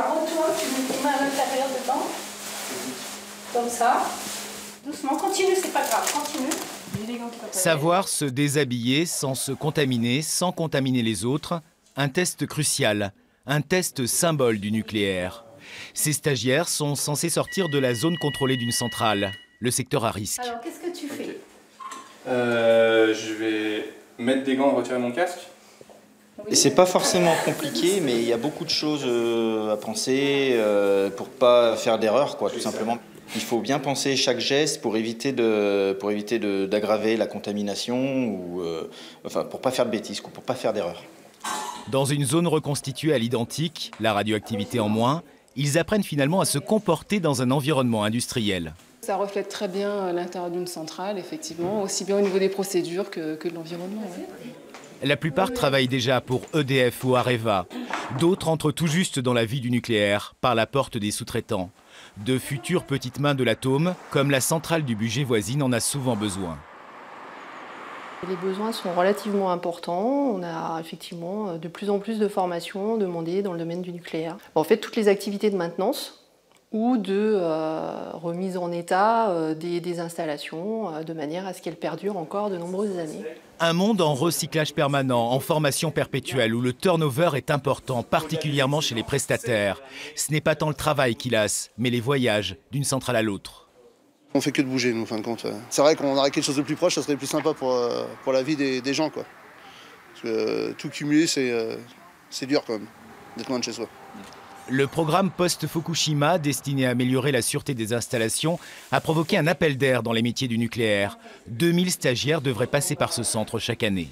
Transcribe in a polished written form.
Alors retourne, tu mets tes mains à l'intérieur dedans. Comme ça. Doucement, continue, c'est pas grave, continue. Savoir se déshabiller sans se contaminer, sans contaminer les autres, un test crucial, un test symbole du nucléaire. Ces stagiaires sont censés sortir de la zone contrôlée d'une centrale, le secteur à risque. Alors, qu'est-ce que tu fais? Je vais mettre des gants et retirer mon casque. Et c'est pas forcément compliqué, mais il y a beaucoup de choses à penser pour pas faire d'erreur, quoi, tout simplement. Il faut bien penser chaque geste pour éviter d'aggraver la contamination ou enfin pour pas faire de bêtises, pour pas faire d'erreur. Dans une zone reconstituée à l'identique, la radioactivité en moins, ils apprennent finalement à se comporter dans un environnement industriel. Ça reflète très bien l'intérieur d'une centrale, effectivement, aussi bien au niveau des procédures que de l'environnement. Ouais. La plupart travaillent déjà pour EDF ou Areva. D'autres entrent tout juste dans la vie du nucléaire, par la porte des sous-traitants. De futures petites mains de l'atome, comme la centrale du Bugey voisine en a souvent besoin. Les besoins sont relativement importants. On a effectivement de plus en plus de formations demandées dans le domaine du nucléaire. En fait, toutes les activités de maintenance ou de remise en état des installations de manière à ce qu'elles perdurent encore de nombreuses années. Un monde en recyclage permanent, en formation perpétuelle, où le turnover est important, particulièrement chez les prestataires. Ce n'est pas tant le travail qui lasse, mais les voyages d'une centrale à l'autre. On fait que de bouger, nous, en fin de compte. C'est vrai qu'on aurait quelque chose de plus proche, ça serait plus sympa pour la vie des gens, quoi. Parce que tout cumuler, c'est dur quand même, d'être loin de chez soi. Le programme post-Fukushima, destiné à améliorer la sûreté des installations, a provoqué un appel d'air dans les métiers du nucléaire. 2000 stagiaires devraient passer par ce centre chaque année.